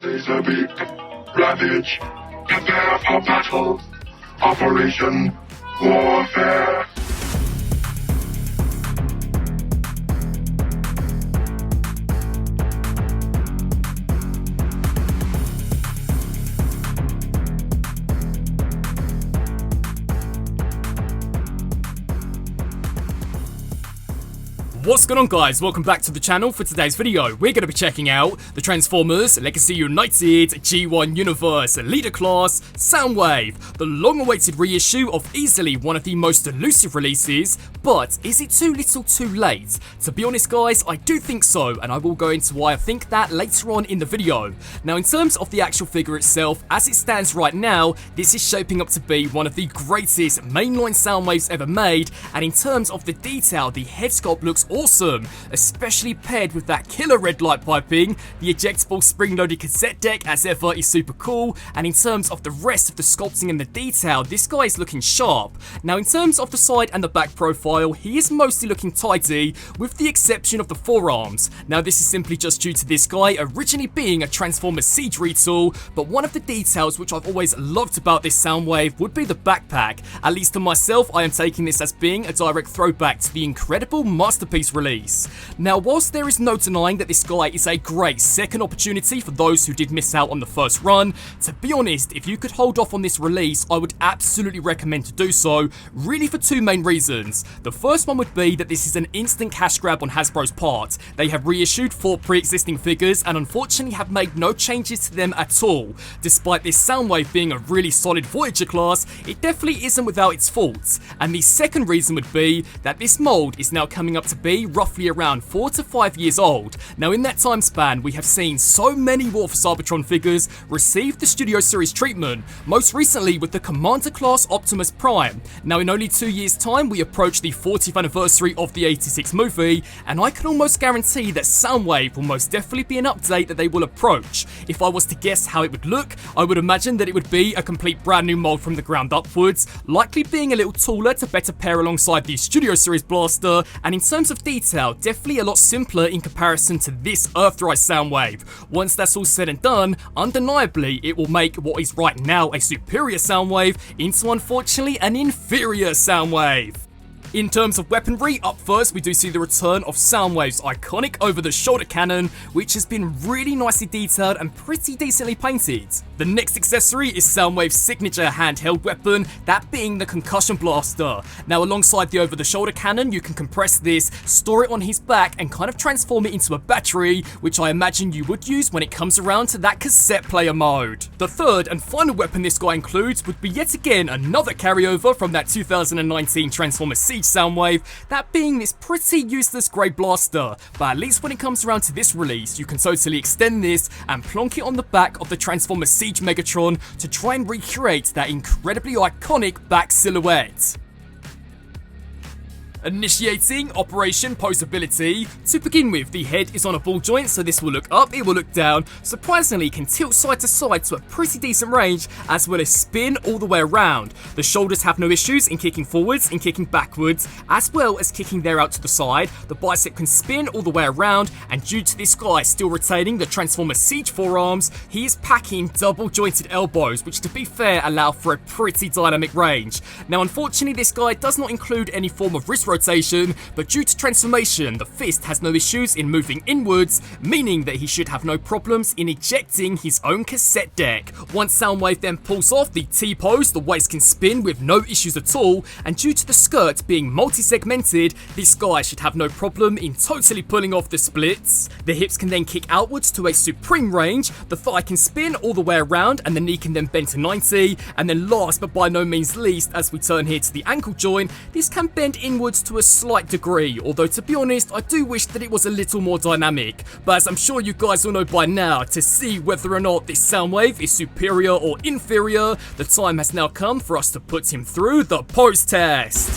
Laserbeak, Ravage, prepare for battle. Operation Warfare. What's going on, guys? Welcome back to the channel. For today's video, we're going to be checking out the Transformers Legacy United G1 Universe Leader Class Soundwave, the long-awaited reissue of easily one of the most elusive releases. But is it too little too late? To be honest, guys, I do think so, and I will go into why I think that later on in the video. Now, in terms of the actual figure itself, as it stands right now, this is shaping up to be one of the greatest mainline Soundwaves ever made, and in terms of the detail, the head sculpt looks awesome, especially paired with that killer red light piping. The ejectable spring-loaded cassette deck as ever is super cool, and in terms of the rest of the sculpting and the detail, this guy is looking sharp. Now, in terms of the side and the back profile, he is mostly looking tidy, with the exception of the forearms. Now, this is simply just due to this guy originally being a Transformers siege retool, but one of the details which I've always loved about this Soundwave would be the backpack. At least to myself, I am taking this as being a direct throwback to the incredible Masterpiece release. Now, whilst there is no denying that this guy is a great second opportunity for those who did miss out on the first run, to be honest, if you could hold off on this release, I would absolutely recommend to do so, really for two main reasons. The first one would be that this is an instant cash grab on Hasbro's part. They have reissued 4 pre-existing figures and unfortunately have made no changes to them at all. Despite this Soundwave being a really solid Voyager class, it definitely isn't without its faults. And the second reason would be that this mold is now coming up to be roughly around 4 to 5 years old. Now, in that time span, we have seen so many War for Cybertron figures receive the Studio Series treatment, most recently with the Commander class Optimus Prime. Now, in only 2 years' time, we approach the 40th anniversary of the 86 movie, and I can almost guarantee that Soundwave will most definitely be an update that they will approach. If I was to guess how it would look, I would imagine that it would be a complete brand new mold from the ground upwards, likely being a little taller to better pair alongside the Studio Series blaster, and in terms of detail, definitely a lot simpler in comparison to this Earthrise Soundwave. Once that's all said and done, undeniably it will make what is right now a superior Soundwave into unfortunately an inferior Soundwave. In terms of weaponry, up first we do see the return of Soundwave's iconic over-the-shoulder cannon, which has been really nicely detailed and pretty decently painted. The next accessory is Soundwave's signature handheld weapon, that being the concussion blaster. Now, alongside the over-the-shoulder cannon, you can compress this, store it on his back, and kind of transform it into a battery, which I imagine you would use when it comes around to that cassette player mode. The third and final weapon this guy includes would be yet again another carryover from that 2019 Transformers Siege Soundwave, that being this pretty useless grey blaster, but at least when it comes around to this release, you can totally extend this and plonk it on the back of the Transformers Siege Megatron to try and recreate that incredibly iconic back silhouette. Initiating Operation Posability. To begin with, the head is on a ball joint, so this will look up, it will look down, surprisingly can tilt side to side to a pretty decent range, as well as spin all the way around. The shoulders have no issues in kicking forwards, in kicking backwards, as well as kicking there out to the side. The bicep can spin all the way around, and due to this guy still retaining the Transformer Siege forearms, he is packing double jointed elbows, which to be fair allow for a pretty dynamic range. Now, unfortunately, this guy does not include any form of wrist rotation, but due to transformation, the fist has no issues in moving inwards, meaning that he should have no problems in ejecting his own cassette deck. Once Soundwave then pulls off the T-pose, the waist can spin with no issues at all, and due to the skirt being multi-segmented, this guy should have no problem in totally pulling off the splits. The hips can then kick outwards to a supreme range, the thigh can spin all the way around, and the knee can then bend to 90, and then last but by no means least, as we turn here to the ankle joint, this can bend inwards to a slight degree, although to be honest, I do wish that it was a little more dynamic. But as I'm sure you guys all know by now, to see whether or not this Soundwave is superior or inferior, the time has now come for us to put him through the pose test.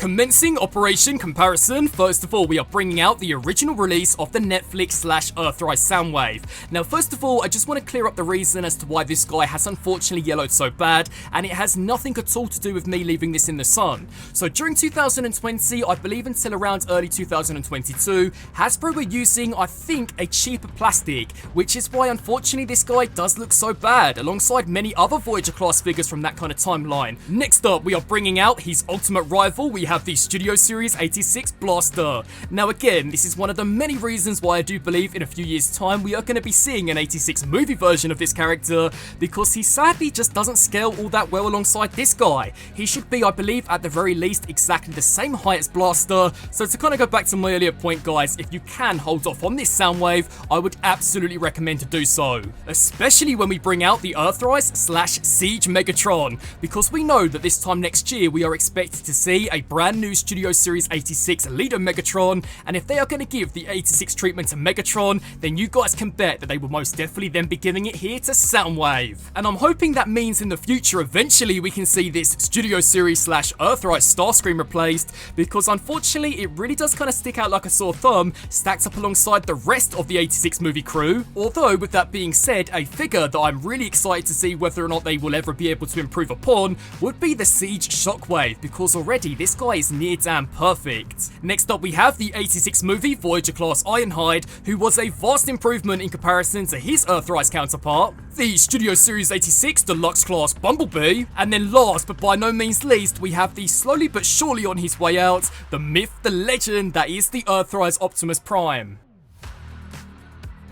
Commencing Operation Comparison, first of all we are bringing out the original release of the Netflix/Earthrise Soundwave. Now first of all, I just want to clear up the reason as to why this guy has unfortunately yellowed so bad, and it has nothing at all to do with me leaving this in the sun. So during 2020, I believe until around early 2022, Hasbro were using, I think, a cheaper plastic, which is why unfortunately this guy does look so bad, alongside many other Voyager class figures from that kind of timeline. Next up, we are bringing out his ultimate rival. We have the Studio Series 86 Blaster. Now again, this is one of the many reasons why I do believe in a few years time we are going to be seeing an 86 movie version of this character, because he sadly just doesn't scale all that well alongside this guy. He should be, I believe, at the very least exactly the same height as Blaster. So to kind of go back to my earlier point, guys, if you can hold off on this Soundwave, I would absolutely recommend to do so, especially when we bring out the Earthrise/Siege Megatron, because we know that this time next year we are expected to see a brand new Studio Series 86 Leader Megatron, and if they are going to give the 86 treatment to Megatron, then you guys can bet that they will most definitely then be giving it here to Soundwave. And I'm hoping that means in the future eventually we can see this Studio Series/Earthrise Starscream replaced, because unfortunately it really does kind of stick out like a sore thumb stacked up alongside the rest of the 86 movie crew. Although with that being said, a figure that I'm really excited to see whether or not they will ever be able to improve upon would be the Siege Shockwave, because already this guy is near damn perfect. Next up we have the 86 movie Voyager class Ironhide, who was a vast improvement in comparison to his Earthrise counterpart, the Studio Series 86 Deluxe class Bumblebee, and then last but by no means least we have the slowly but surely on his way out, the myth, the legend that is the Earthrise Optimus Prime.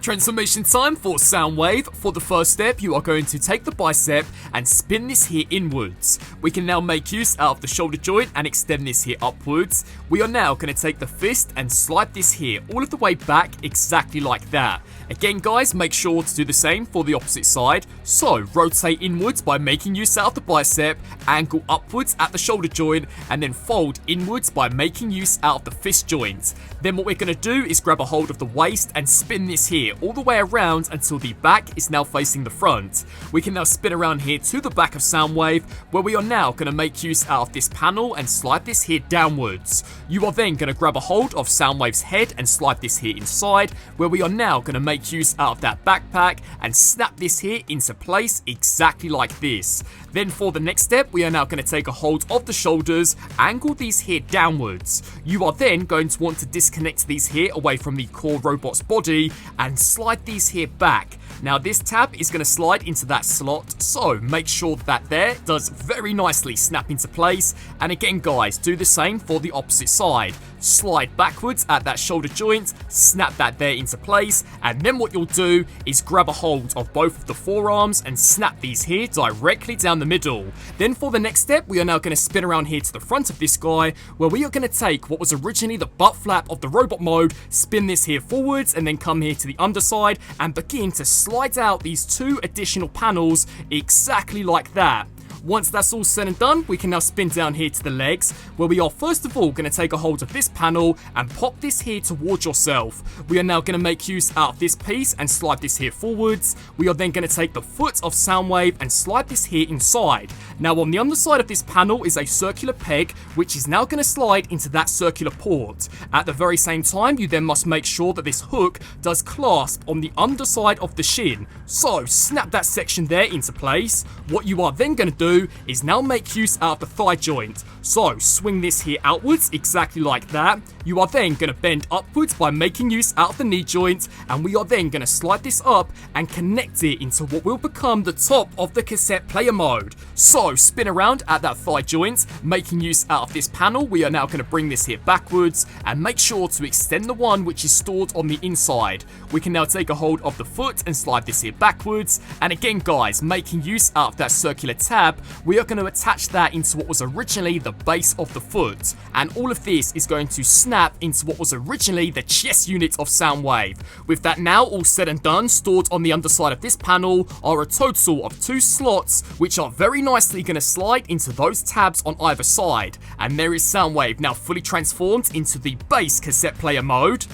Transformation time for Soundwave. For the first step, you are going to take the bicep and spin this here inwards. We can now make use out of the shoulder joint and extend this here upwards. We are now going to take the fist and slide this here all of the way back exactly like that. Again guys, make sure to do the same for the opposite side. So rotate inwards by making use out of the bicep, angle upwards at the shoulder joint, and then fold inwards by making use out of the fist joint. Then what we're going to do is grab a hold of the waist and spin this here all the way around until the back is now facing the front. We can now spin around here to the back of Soundwave, where we are now going to make use out of this panel and slide this here downwards. You are then going to grab a hold of Soundwave's head and slide this here inside, where we are now going to make use out of that backpack and snap this here into place exactly like this. Then for the next step, we are now going to take a hold of the shoulders, angle these here downwards. You are then going to want to disconnect these here away from the core robot's body and slide these here back. Now this tab is going to slide into that slot, so make sure that there does very nicely snap into place. And again guys, do the same for the opposite side. Slide backwards at that shoulder joint, snap that there into place, and then what you'll do is grab a hold of both of the forearms and snap these here directly down the middle. Then for the next step, we are now going to spin around here to the front of this guy, where we are going to take what was originally the butt flap of the robot mode, spin this here forwards, and then come here to the underside and begin to slide out these two additional panels exactly like that. Once that's all said and done, we can now spin down here to the legs, where we are first of all going to take a hold of this panel and pop this here towards yourself. We are now going to make use out of this piece and slide this here forwards. We are then going to take the foot of Soundwave and slide this here inside. Now on the underside of this panel is a circular peg, which is now going to slide into that circular port. At the very same time, you then must make sure that this hook does clasp on the underside of the shin. So snap that section there into place. What you are then going to do is now make use out of the thigh joint. So swing this here outwards exactly like that. You are then going to bend upwards by making use out of the knee joint, and we are then going to slide this up and connect it into what will become the top of the cassette player mode. So spin around at that thigh joint, making use out of this panel. We are now going to bring this here backwards and make sure to extend the one which is stored on the inside. We can now take a hold of the foot and slide this here backwards, and again guys, making use out of that circular tab, we are going to attach that into what was originally the base of the foot, and all of this is going to snap into what was originally the chest unit of Soundwave. With that now all said and done, stored on the underside of this panel are a total of 2 slots, which are very nicely going to slide into those tabs on either side, and there is Soundwave now fully transformed into the base cassette player mode.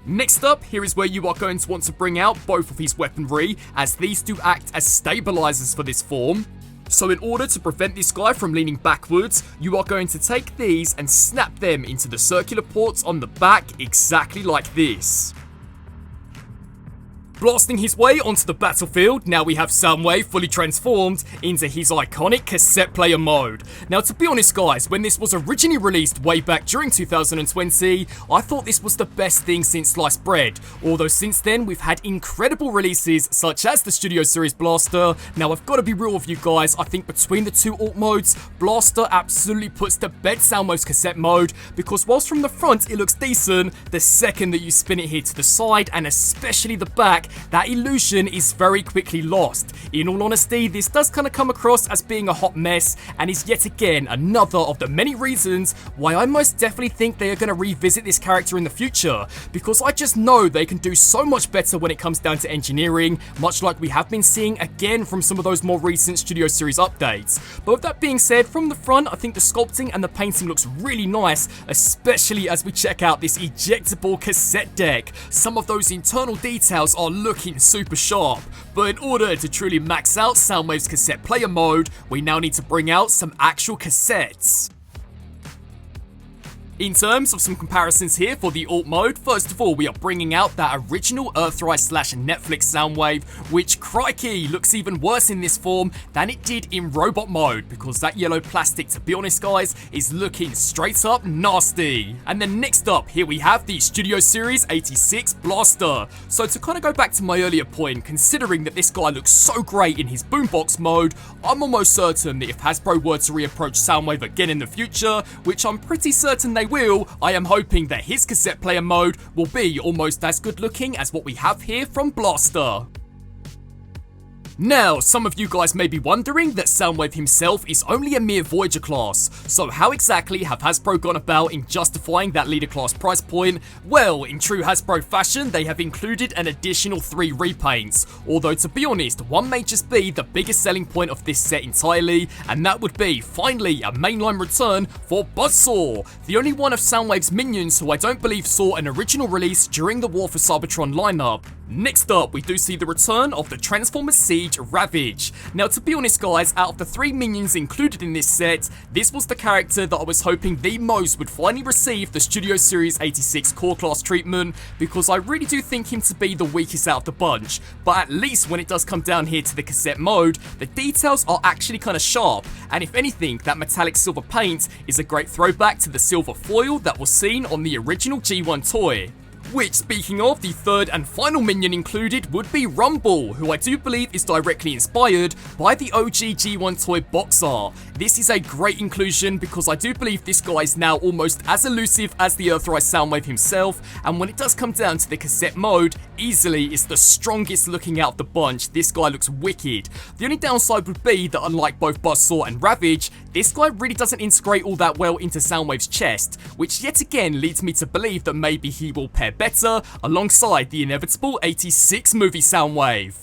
Next up, here is where you are going to want to bring out both of his weaponry, as these do act as stabilizers for this form. So in order to prevent this guy from leaning backwards, you are going to take these and snap them into the circular ports on the back exactly like this. Blasting his way onto the battlefield, now we have Soundwave fully transformed into his iconic cassette player mode. Now to be honest guys, when this was originally released way back during 2020, I thought this was the best thing since sliced bread. Although since then we've had incredible releases such as the Studio Series Blaster. Now I've got to be real with you guys, I think between the two alt modes, Blaster absolutely puts to bed Soundwave's cassette mode, because whilst from the front it looks decent, the second that you spin it here to the side and especially the back, that illusion is very quickly lost. In all honesty, this does kind of come across as being a hot mess and is yet again another of the many reasons why I most definitely think they are going to revisit this character in the future, because I just know they can do so much better when it comes down to engineering, much like we have been seeing again from some of those more recent Studio Series updates. But with that being said, from the front I think the sculpting and the painting looks really nice, especially as we check out this ejectable cassette deck. Some of those internal details are looking super sharp, but in order to truly max out Soundwave's cassette player mode, we now need to bring out some actual cassettes. In terms of some comparisons here for the alt mode, first of all we are bringing out that original Earthrise / Netflix Soundwave, which crikey looks even worse in this form than it did in robot mode, because that yellow plastic, to be honest guys, is looking straight up nasty. And then next up here we have the Studio Series 86 Blaster. So to kind of go back to my earlier point, considering that this guy looks so great in his boombox mode, I'm almost certain that if Hasbro were to reapproach Soundwave again in the future, which I'm pretty certain they will, I am hoping that his cassette player mode will be almost as good looking as what we have here from Blaster. Now, some of you guys may be wondering that Soundwave himself is only a mere Voyager class, so how exactly have Hasbro gone about in justifying that leader class price point? Well, in true Hasbro fashion, they have included an additional 3 repaints, although to be honest, one may just be the biggest selling point of this set entirely, and that would be, finally, a mainline return for Buzzsaw, the only one of Soundwave's minions who I don't believe saw an original release during the War for Cybertron lineup. Next up, we do see the return of the Transformers Siege Ravage. Now to be honest guys, out of the 3 minions included in this set, this was the character that I was hoping the most would finally receive the Studio Series 86 core class treatment, because I really do think him to be the weakest out of the bunch. But at least when it does come down here to the cassette mode, the details are actually kind of sharp, and if anything, that metallic silver paint is a great throwback to the silver foil that was seen on the original G1 toy. Which, speaking of, the third and final minion included would be Rumble, who I do believe is directly inspired by the OG G1 toy Buzzsaw. This is a great inclusion because I do believe this guy is now almost as elusive as the Earthrise Soundwave himself, and when it does come down to the cassette mode, easily is the strongest looking out of the bunch. This guy looks wicked. The only downside would be that unlike both Buzzsaw and Ravage, this guy really doesn't integrate all that well into Soundwave's chest, which yet again leads me to believe that maybe he will pair better alongside the inevitable 86 movie Soundwave.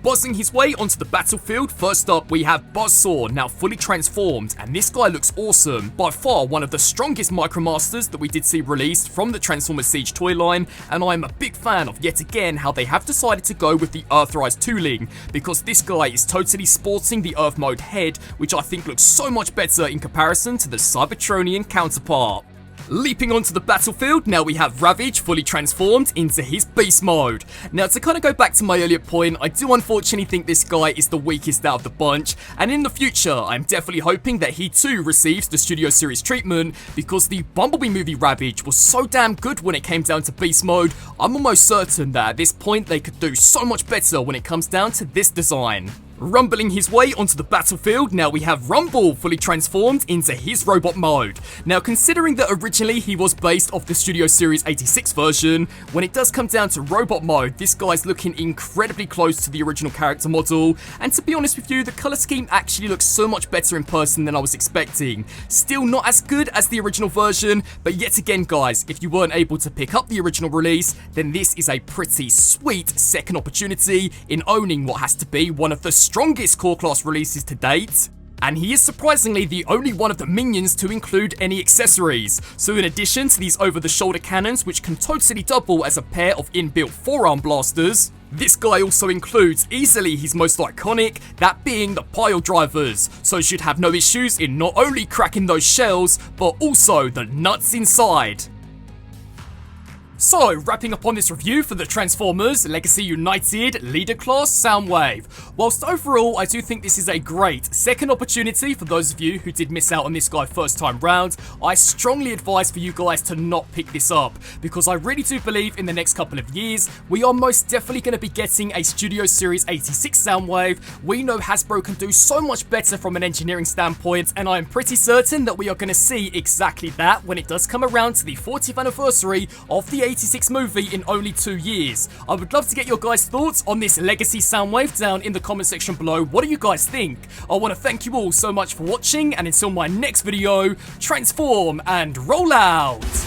Buzzing his way onto the battlefield, first up we have Buzzsaw, now fully transformed, and this guy looks awesome. By far one of the strongest Micromasters that we did see released from the Transformers Siege toy line, and I am a big fan of yet again how they have decided to go with the Earthrise tooling, because this guy is totally sporting the Earth mode head, which I think looks so much better in comparison to the Cybertronian counterpart. Leaping onto the battlefield, now we have Ravage fully transformed into his beast mode. Now to kind of go back to my earlier point, I do unfortunately think this guy is the weakest out of the bunch, and in the future I'm definitely hoping that he too receives the Studio Series treatment, because the Bumblebee movie Ravage was so damn good when it came down to beast mode. I'm almost certain that at this point they could do so much better when it comes down to this design. Rumbling his way onto the battlefield, now we have Rumble fully transformed into his robot mode. Now considering that originally he was based off the Studio Series 86 version, when it does come down to robot mode, this guy's looking incredibly close to the original character model, and to be honest with you, the colour scheme actually looks so much better in person than I was expecting. Still not as good as the original version, but yet again guys, if you weren't able to pick up the original release, then this is a pretty sweet second opportunity in owning what has to be one of the strongest core class releases to date. And he is surprisingly the only one of the minions to include any accessories. So in addition to these over-the-shoulder cannons, which can totally double as a pair of inbuilt forearm blasters, this guy also includes easily his most iconic, that being the pile drivers, so should have no issues in not only cracking those shells, but also the nuts inside. So, wrapping up on this review for the Transformers Legacy United Leader Class Soundwave. Whilst overall I do think this is a great second opportunity for those of you who did miss out on this guy first time round, I strongly advise for you guys to not pick this up, because I really do believe in the next couple of years we are most definitely going to be getting a Studio Series 86 Soundwave. We know Hasbro can do so much better from an engineering standpoint, and I am pretty certain that we are going to see exactly that when it does come around to the 40th anniversary of the 86 movie in only 2 years. I would love to get your guys' thoughts on this Legacy Soundwave down in the comment section below. What do you guys think? I want to thank you all so much for watching, and until my next video, transform and roll out!